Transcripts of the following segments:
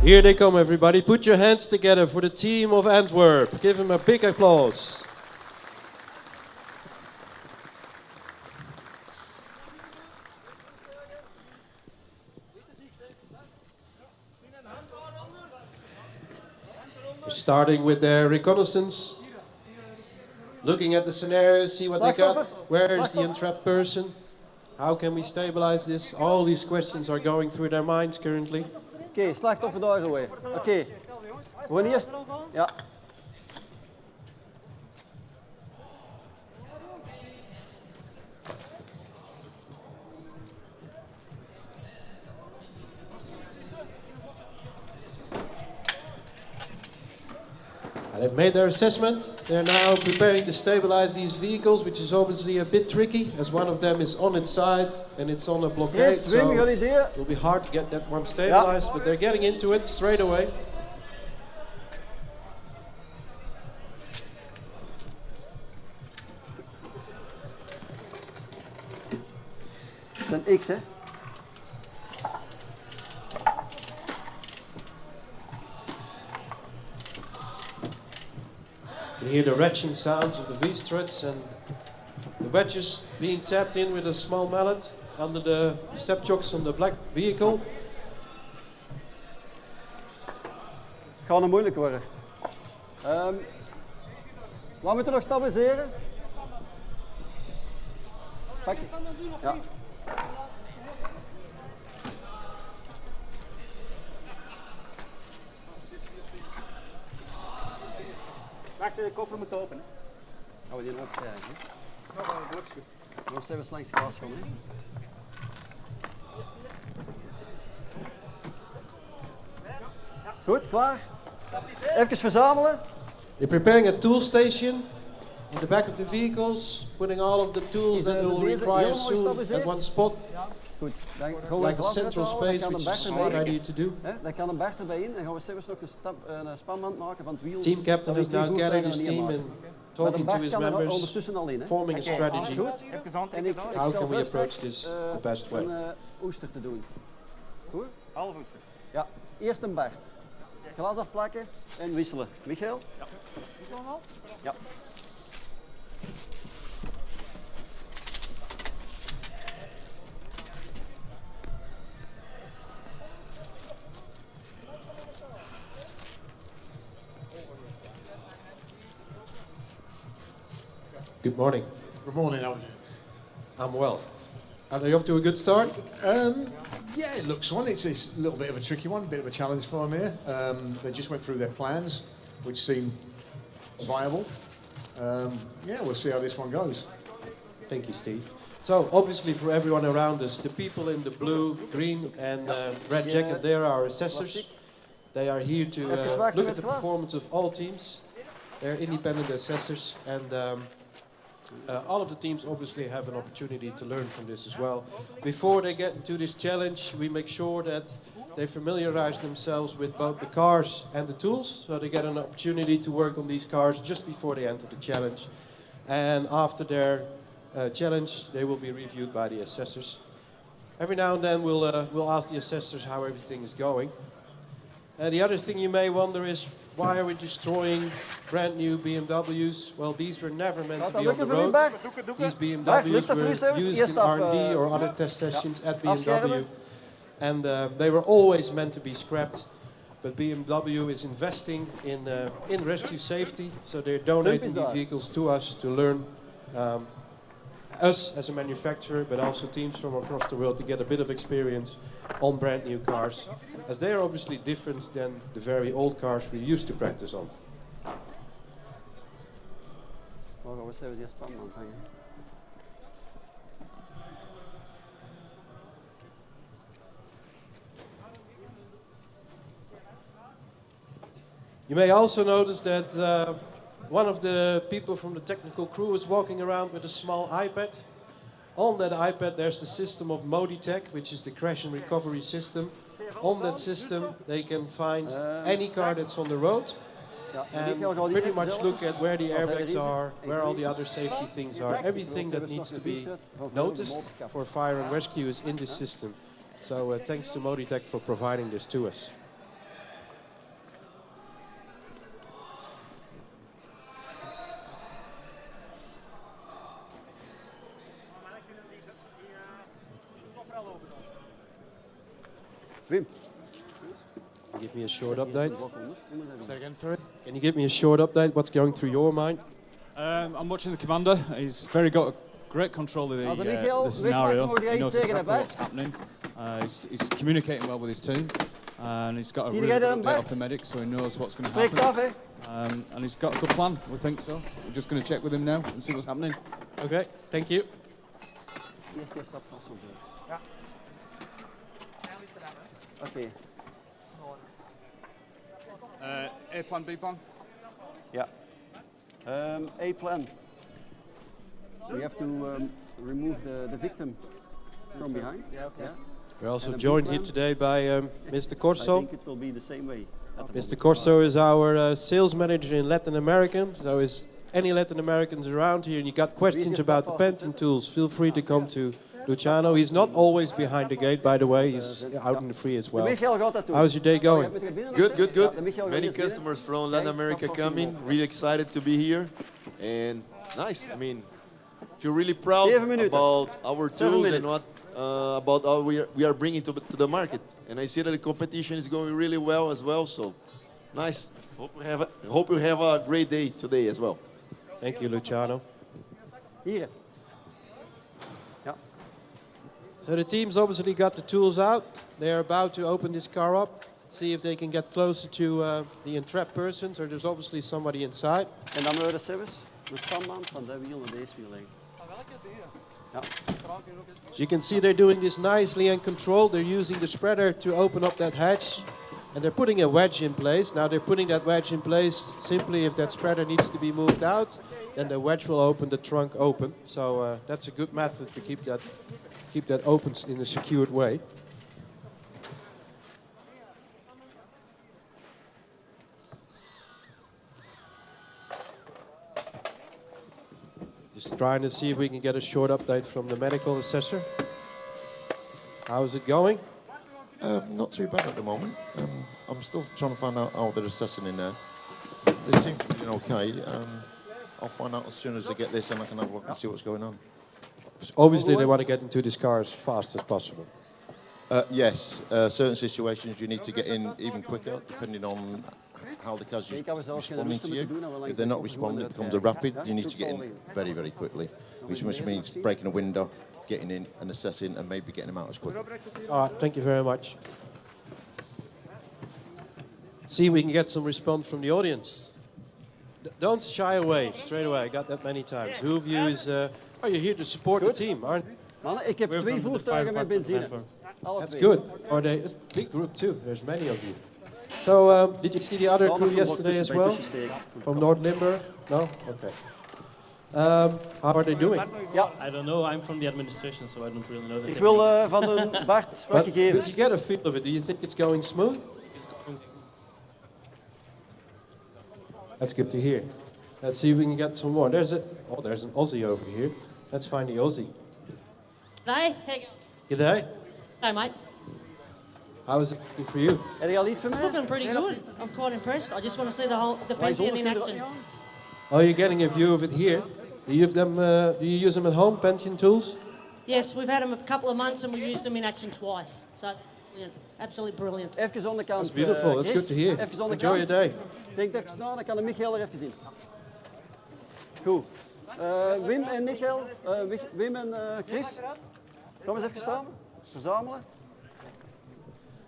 Here they come, everybody. Put your hands together for the team of Antwerp. Give them a big applause. We're starting with their reconnaissance. Looking at the scenario, see what they got. Where is the entrapped person? How can we stabilize this? All these questions are going through their minds currently. Oké, slachtoffer daar gewoon. Oké. Gewoon eerst. Ja. They've made their assessment. They're now preparing to stabilize these vehicles, which is obviously a bit tricky, as one of them is on its side and it's on a blockade. So it will be hard to get that one stabilized, but they're getting into it straight away. Het is een X, hè? You can hear the retching sounds of the V-struts and the wedges being tapped in with a small mallet under the step chocks on the black vehicle. Het gaat nog moeilijk worden. Wat moeten we nog stabiliseren? Pak je. Ja. Wacht, de koffer moet open. Gaan we die nog opkrijgen? Nog een boodschap. Dan zijn we langs de glas komen. Goed, klaar? Even verzamelen. They're preparing a tool station in the back of the vehicles, putting all of the tools that they will require soon at one spot. Goed, dan gaan we like a central space, which is a smart idea to do. Dan kan een Bert erbij in. Dan gaan we zelfs nog een spanband maken van het wiel. Team captain is now gathering his team and talking to his members, forming a strategy. How can we approach this the best way? Een oester te doen. Goed? Half oester. Ja, eerst een Bert. Glas afplakken en wisselen. Michael? Ja. Wisselen al? Ja. Good morning. Good morning, how are you? I'm well. Are they off to a good start? Yeah, it looks one. It's a little bit of a tricky one, a bit of a challenge for them here. They just went through their plans, which seem viable. Yeah, we'll see how this one goes. Thank you, Steve. So, obviously for everyone around us, the people in the blue, green and red jacket, they are our assessors. They are here to look at the performance of all teams. They're independent assessors, and all of the teams obviously have an opportunity to learn from this as well. Before they get into this challenge, we make sure that they familiarize themselves with both the cars and the tools, so they get an opportunity to work on these cars just before they enter the challenge. And after their challenge, they will be reviewed by the assessors. Every now and then we'll ask the assessors how everything is going. The other thing you may wonder is, why are we destroying brand new BMWs? Well, these were never meant to be on the road. These BMWs were used in R&D or other test sessions at BMW. And they were always meant to be scrapped. But BMW is investing in rescue safety, so they're donating the vehicles to us to learn us as a manufacturer, but also teams from across the world to get a bit of experience on brand new cars, as they are obviously different than the very old cars we used to practice on. You may also notice that one of the people from the technical crew is walking around with a small iPad. On that iPad there's the system of Moditech, which is the crash and recovery system. On that system they can find any car that's on the road and pretty much look at where the airbags are, where all the other safety things are. Everything that needs to be noticed for fire and rescue is in this system. So thanks to Moditech for providing this to us. Wim. Give me a short update. Say again, sorry. Can you give me a short update? What's going through your mind? I'm watching the commander. He's got great control of the scenario. He knows exactly what's happening. He's communicating well with his team. And he's got a really good update off the medic, so he knows what's going to happen. And he's got a good plan, we think so. We're just going to check with him now and see what's happening. Okay, thank you. Okay. A plan, B plan? Yeah. A plan. We have to remove the victim from behind. Yeah. We're also joined here today by Mr. Corso. I think it will be the same way. Mr. Corso is our sales manager in Latin America. So is any Latin Americans around here and you got questions about the painting tools, feel free to come to Luciano. He's not always behind the gate, by the way. He's out in the free as well. How's your day going? Good. Many customers from Latin America coming. Really excited to be here. And nice. I mean, feel really proud about our tools and what about we are bringing to the market. And I see that the competition is going really well as well. So nice. Hope you have a great day today as well. Thank you, Luciano. Here. So the team's obviously got the tools out. They're about to open this car up, see if they can get closer to the entrapped person. So there's obviously somebody inside. En dan hebben we de service, de standband van dat wiel naar deze wiel leggen. Ja. So you can see they're doing this nicely and controlled. They're using the spreader to open up that hatch. And they're putting a wedge in place. Now they're putting that wedge in place simply if that spreader needs to be moved out, then the wedge will open the trunk open. So that's a good method to keep that open in a secured way. Just trying to see if we can get a short update from the medical assessor. How's it going? Not too bad at the moment. I'm still trying to find out how they're assessing in there. They seem to be doing okay. I'll find out as soon as they get this and I can have a look and see what's going on. Obviously, they want to get into this car as fast as possible. Yes, certain situations you need to get in even quicker, depending on how the car's responding to you. If they're not responding, it becomes a rapid. You need to get in very, very quickly, which means breaking a window, getting in and assessing, and maybe getting them out as quick. All right, thank you very much. See if we can get some response from the audience. Don't shy away straight away. I got that many times. Who of you is... Oh, you're here to support the team, aren't you? Mannen, ik heb 2 voertuigen met benzine. That's good. Are they a big group too? There's many of you. So, did you see the other crew yesterday as well? From North Limburg? No? Okay. How are they doing? Ja. I don't know. I'm from the administration, so I don't really know the Ik wil van de Bart wat But gegevens. did you get a feel of it? Do you think it's going smooth? That's good to hear. Let's see if we can get some more. There's an Aussie over here. Let's find the Aussie. G'day. G'day. Hey, mate. How is it looking for you? Heb je al iets van mij? Looking pretty good. I'm quite impressed. I just want to see the painting in action. Oh, you're getting a view of it here. Do you use them at home, pension tools? Yes, we've had them a couple of months and we used them in action twice. So, yeah, absolutely brilliant. Even aan de kant. That's beautiful. That's Chris. good to hear. Even aan de Enjoy your kant. day. Denk even na, dan kan de Michael er even zien. Goed. Wim en Michael, Wim en Chris, kom eens even samen, verzamelen.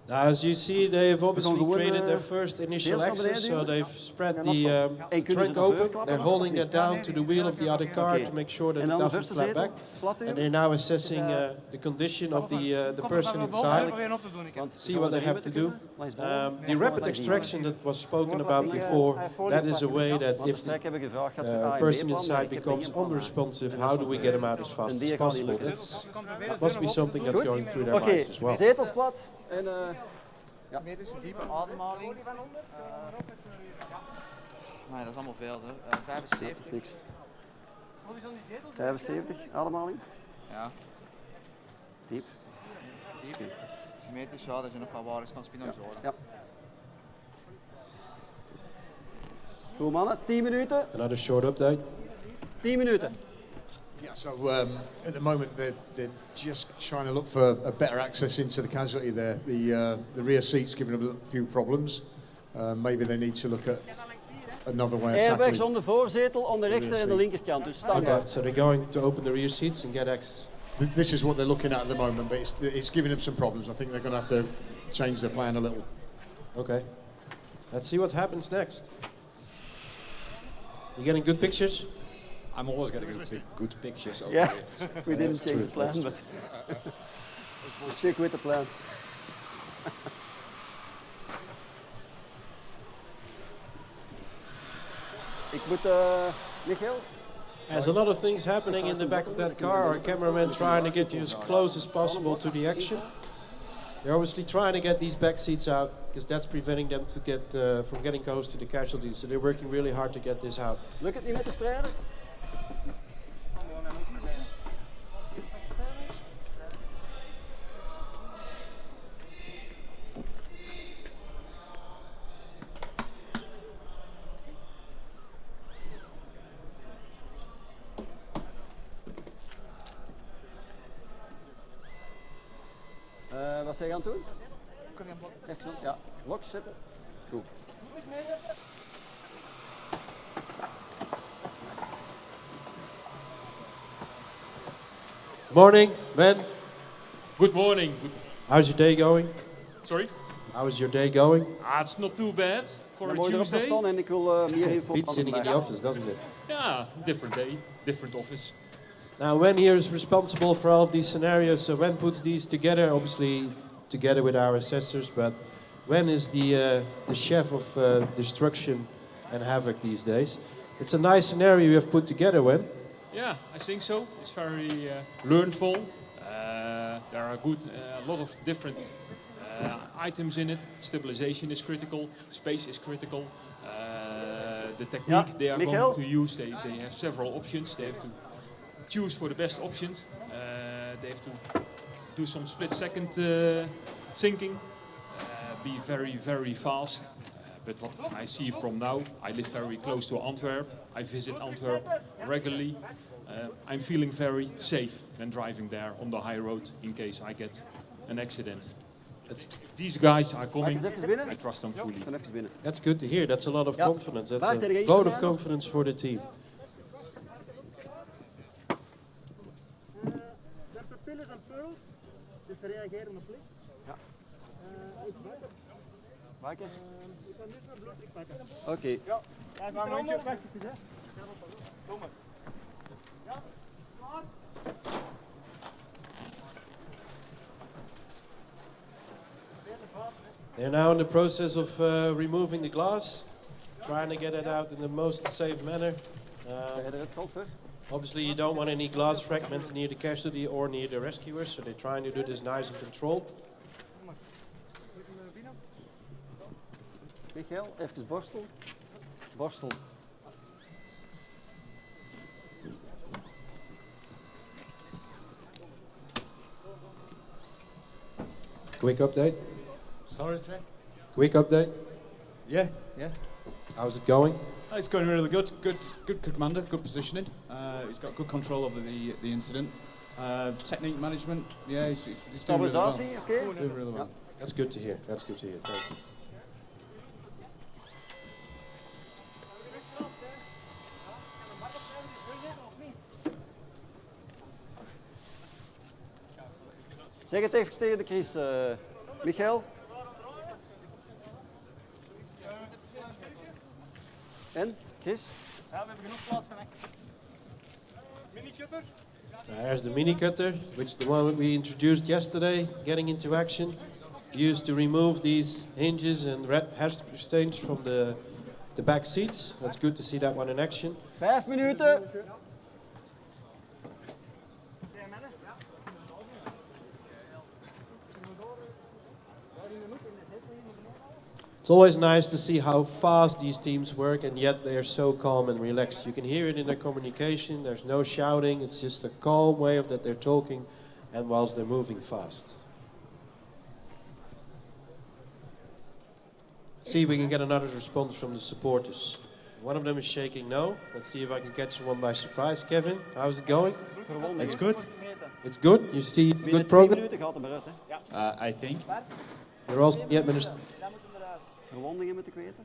Now, as you see, they have obviously created their first initial access, so they've spread the trunk open. They're holding that down to the wheel of the other car to make sure that it doesn't flap back. And they're now assessing the condition of the person inside, see what they have to do. The rapid extraction that was spoken about before, that is a way that if the person inside becomes unresponsive, how do we get him out as fast as possible? That must be something that's going through their minds as well. Zetels plat. En, ja. Meters diepe ademhaling. Nee, dat is allemaal veel. 75. Dat is niks. 75, ademhaling. Ja. Diep. Diep. Symmetrisch, ja, dat je nog wat waar is, kan spinoos worden. Ja. Goed mannen, 10 minuten. Another short update. 10 minuten. Yeah, so at the moment they're just trying to look for a better access into the casualty there. The rear seat's giving them a few problems. Maybe they need to look at another way of tackling. Airbags on de voorzetel, aan de rechter en de linkerkant. Dus standaard. Okay, so they're going to open the rear seats and get access. This is what they're looking at the moment, but it's giving them some problems. I think they're going to have to change their plan a little. Okay. Let's see what happens next. You getting good pictures? I'm always getting good pictures. Over Yeah, here. we didn't change the plan, but we'll stick with the plan. Ik moet, Michael? There's a lot of things happening in the back of that car. Our cameraman trying to get you as close as possible to the action. They're obviously trying to get these back seats out because that's preventing them to get from getting close to the casualties. So they're working really hard to get this out. Lukt het niet met de spreider? Wat zijn je aan het doen? Even, ja, loks zetten. Goed. Morning, Ben. Good morning. How's your day going? Sorry? How is your day going? It's not too bad for a Mooi erop Tuesday. staan en ik wil meer info. Pete's sitting in the office, doesn't it? Yeah, different day, different office. Now, Wen here is responsible for all of these scenarios. So Wen puts these together, obviously together with our assessors. But Wen is the chef of destruction and havoc these days. It's a nice scenario you have put together, Wen. Yeah, I think so. It's very learnful. There are a lot of different items in it. Stabilization is critical. Space is critical. The technique they are going to use, they have several options. They have to choose for the best options. They have to do some split-second thinking, be very, very fast. But what I see from now, I live very close to Antwerp. I visit Antwerp regularly. I'm feeling very safe when driving there on the high road in case I get an accident. If these guys are coming, I trust them fully. That's good to hear. That's a lot of confidence. That's a vote of confidence for the team. Zijn pupillen en pearls, dus ze reageren op licht. Ja. Ik kan nu naar bloeddruk pakken. Oké. Ja, hij is een handje weg, hè. Kom maar. Ja, klaar. They're now in the process of removing the glass, trying to get it out in the most safe manner. Obviously, you don't want any glass fragments near the casualty or near the rescuers, so they're trying to do this nice and controlled. Michael, even borstel. Borstel. Quick update. Sorry, sir. Quick update. Yeah. How's it going? It's going really good. Good commander. Good positioning. He's got good control over the incident. Technique management. Yeah, he's doing really well. Stabilization, okay. Doing really well. That's good to hear. That's good to hear. Thank you. Zeg het even tegen de Chris, Michael. En, Chris? Ja, we hebben genoeg plaats van mini-cutter. There's the mini cutter, which the one we introduced yesterday, getting into action. Used to remove these hinges and hair restraints from the back seats. That's good to see that one in action. 5 minuten. It's always nice to see how fast these teams work, and yet they are so calm and relaxed. You can hear it in their communication. There's no shouting. It's just a calm way of that they're talking, and whilst they're moving fast. See if we can get another response from the supporters. One of them is shaking no. Let's see if I can catch one by surprise. Kevin, how's it going? It's good. It's good? You see good progress? I think. You're also the administrator.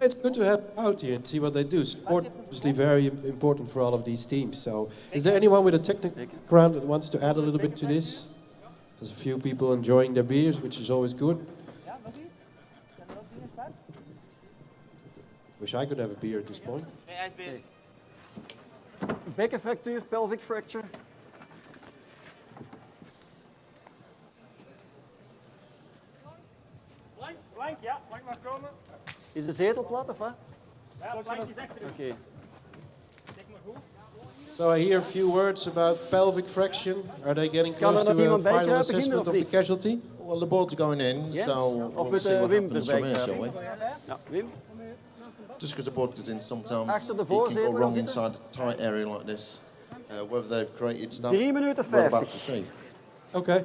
It's good to have out here and see what they do. Sport is obviously very important for all of these teams. So, is there anyone with a technical background that wants to add a little bit to this? There's a few people enjoying their beers, which is always good. Wish I could have a beer at this point. Bekkenfractuur, pelvic fracture. Plank, ja, plank mag komen. Is de zetel plat of wat? Ja, plank is achterin. Oké. Zeg maar goed. So I hear a few words about pelvic fraction. Are they getting close to a final assessment of the casualty? Well, the board's going in, Yes. so Of we'll see what Wim happens erbij from here, shall we? Ja, Wim. Just because the board goes in, sometimes Achter de it can voorzetel go wrong zitten. inside a tight area like this. Whether they've created stuff, 3 minuten we're about 50. to see. Okay,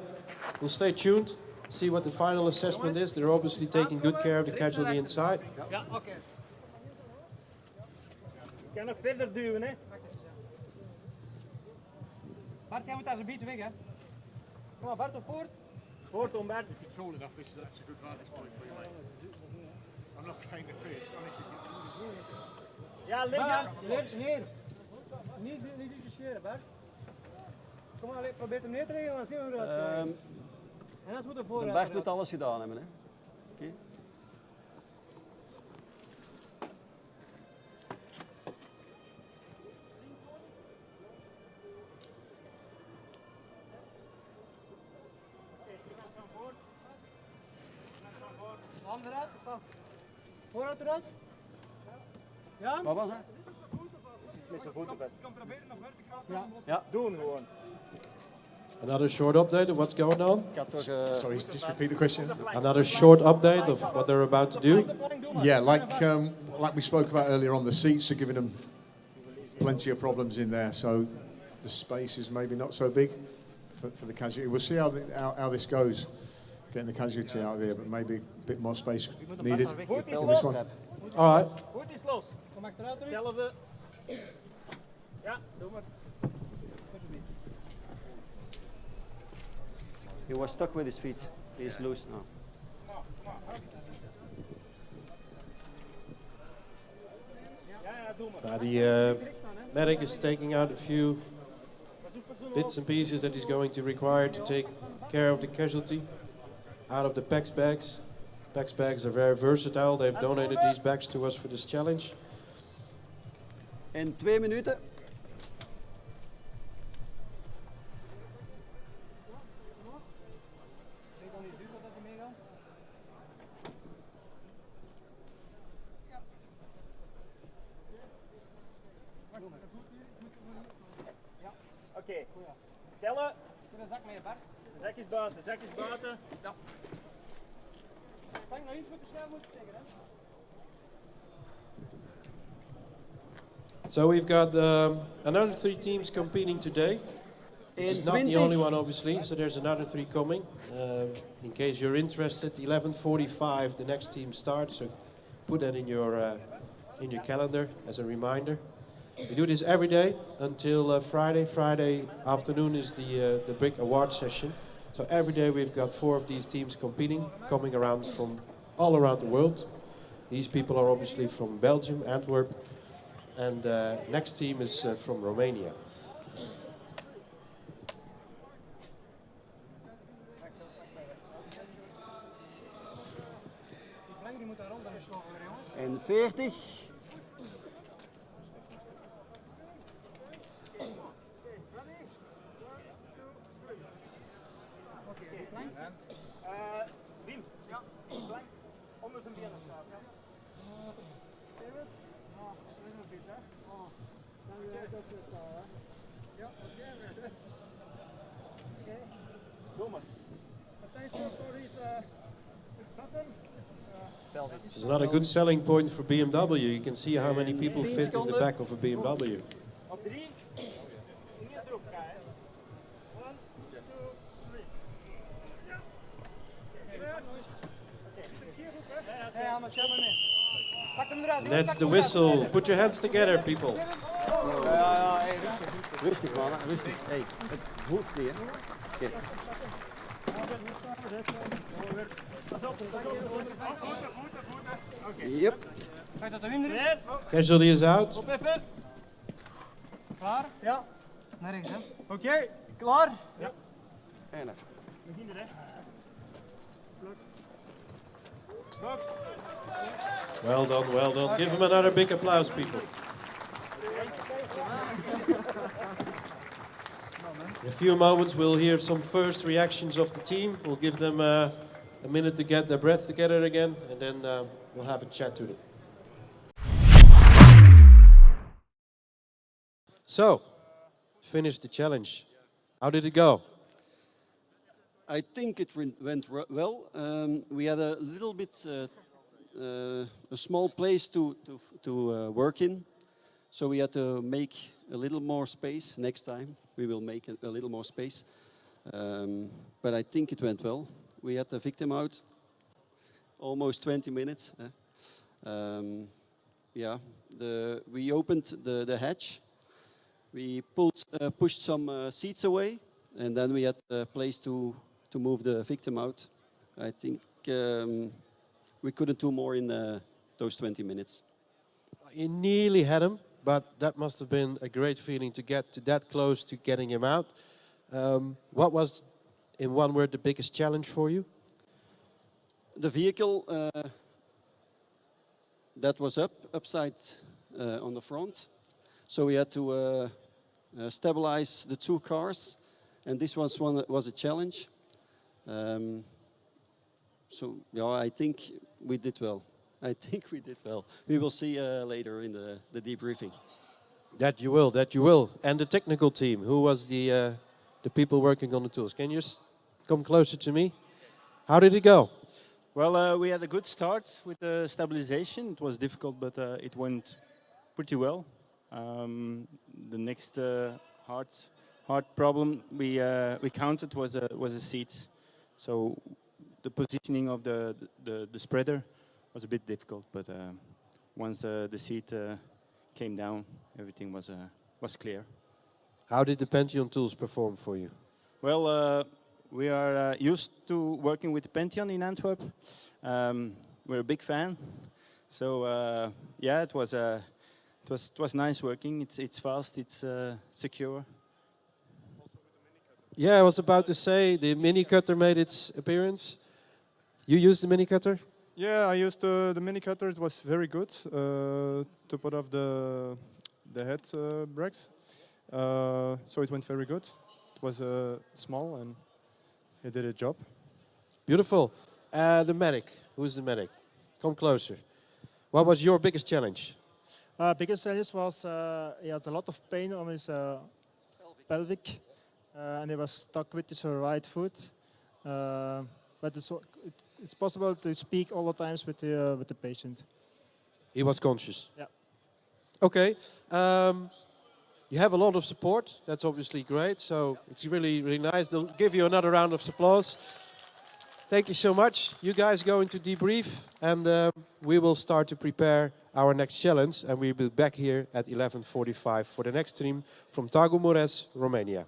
we'll stay tuned. See what the final assessment is. They're obviously taking good care of the casualty inside. Ja, oké. Je kan nog verder duwen, hè. Bart, jij moet daar zo'n beetje weg, hè. Kom maar, Bart, op voort. Voort om Bart. It's old enough, that's a good vantage point for you, mate. I'm not playing the first, honestly. Ja, liggen. Neer. Niet scheren, Bart. Kom maar, probeer hem neer te leggen, dan zien we hoe dat gaat. En dat moet er vooruit. Bart moet alles gedaan hebben, hè. Oké. Hand eruit. Vooruit eruit. Ja? Wat was dat? Met zijn voeten vast. Kan proberen nog verticaal. Ja. Doen gewoon. Another short update of what's going on. Ik had toch, Sorry, just repeat the question. Another short update of what they're about to do. Yeah, like we spoke about earlier on, the seats are giving them plenty of problems in there, so the space is maybe not so big for the casualty. We'll see how this goes, getting the casualty out of here, but maybe a bit more space needed for this one. All right. Voet is los. Kom achteruit. Hetzelfde. Ja, doe maar. he was stuck with his feet. He is loose now. The medic is taking out a few bits and pieces that he's going to require to take care of the casualty out of the PAX bags. PAX bags are very versatile. They've donated these bags to us for this challenge. In 2 minuten. Oké. Tellen. De zak mee, Bart. De zak is buiten. De zak is buiten. Ja. Pak nog iets met de schuif moeten steken, hè. So we've got another 3 teams competing today. This is not the only one, obviously, so there's another 3 coming. In case you're interested, 11:45 the next team starts, so put that in your calendar as a reminder. We do this every day until Friday. Friday afternoon is the big award session. So every day we've got 4 of these teams competing, coming around from all around the world. These people are obviously from Belgium, Antwerp, and next team is from Romania. En 40. Wim, ja, plank onder zijn benen staan. Ja. Doe maar. It's another good selling point for BMW. You can see how many people fit in the back of a BMW. Op 3. Eerst erop gaan. 1, 2, 3. Ja. Oké, hier goed, hè? Ja, maar schep maar mee. And that's the whistle. Put your hands together, people. Rustig, man. Rustig. Hey, het hoeft niet, hè. Oké. Yep. Kijk dat de wind er is. Casualty is out. Op even. Klaar? Ja. Naar rechts, hè. Oké, klaar? Ja. En even. Begin er, hè. Well done, well done. Give him another big applause, people. In a few moments we'll hear some first reactions of the team. We'll give them a minute to get their breath together again, and then we'll have a chat to them. So, finished the challenge. How did it go? I think it went well. We had a little bit, a small place to work in, so we had to make a little more space. Next time we will make a little more space. But I think it went well. We had the victim out almost 20 minutes. Yeah, we opened the hatch. We pushed some seats away, and then we had a place to move the victim out. I think we couldn't do more in those 20 minutes. You nearly had him, but that must have been a great feeling to get to that close to getting him out. What was, in one word, the biggest challenge for you? The vehicle that was upside on the front, so we had to stabilize the two cars, and this was a challenge. So yeah, I think we did well. I think we did well. We will see later in the debriefing. That you will, that you will. And the technical team, who was the people working on the tools? Can you just come closer to me? How did it go? Well, we had a good start with the stabilization. It was difficult, but it went pretty well. The next hard problem we counted was a seat. So the positioning of the spreader was a bit difficult, but once the seat came down, everything was clear. How did the Pantheon tools perform for you? Well, we are used to working with Pantheon in Antwerp. We're a big fan, so yeah, it was nice working. It's fast, it's secure. Yeah, I was about to say the mini cutter made its appearance. You used the mini cutter? Yeah, I used the mini cutter. It was very good to put off the head brakes. So it went very good. It was small and it did its job. Beautiful. The medic. Who's the medic? Come closer. What was your biggest challenge? Biggest challenge was he had a lot of pain on his pelvic, and he was stuck with his right foot. But it's possible to speak all the times with the patient. He was conscious. Yeah. Okay. You have a lot of support. That's obviously great. So it's really, really nice. They'll give you another round of applause. Thank you so much. You guys go into debrief, and we will start to prepare our next challenge. And we'll be back here at 11:45 for the next stream from Târgu Mureș, Romania.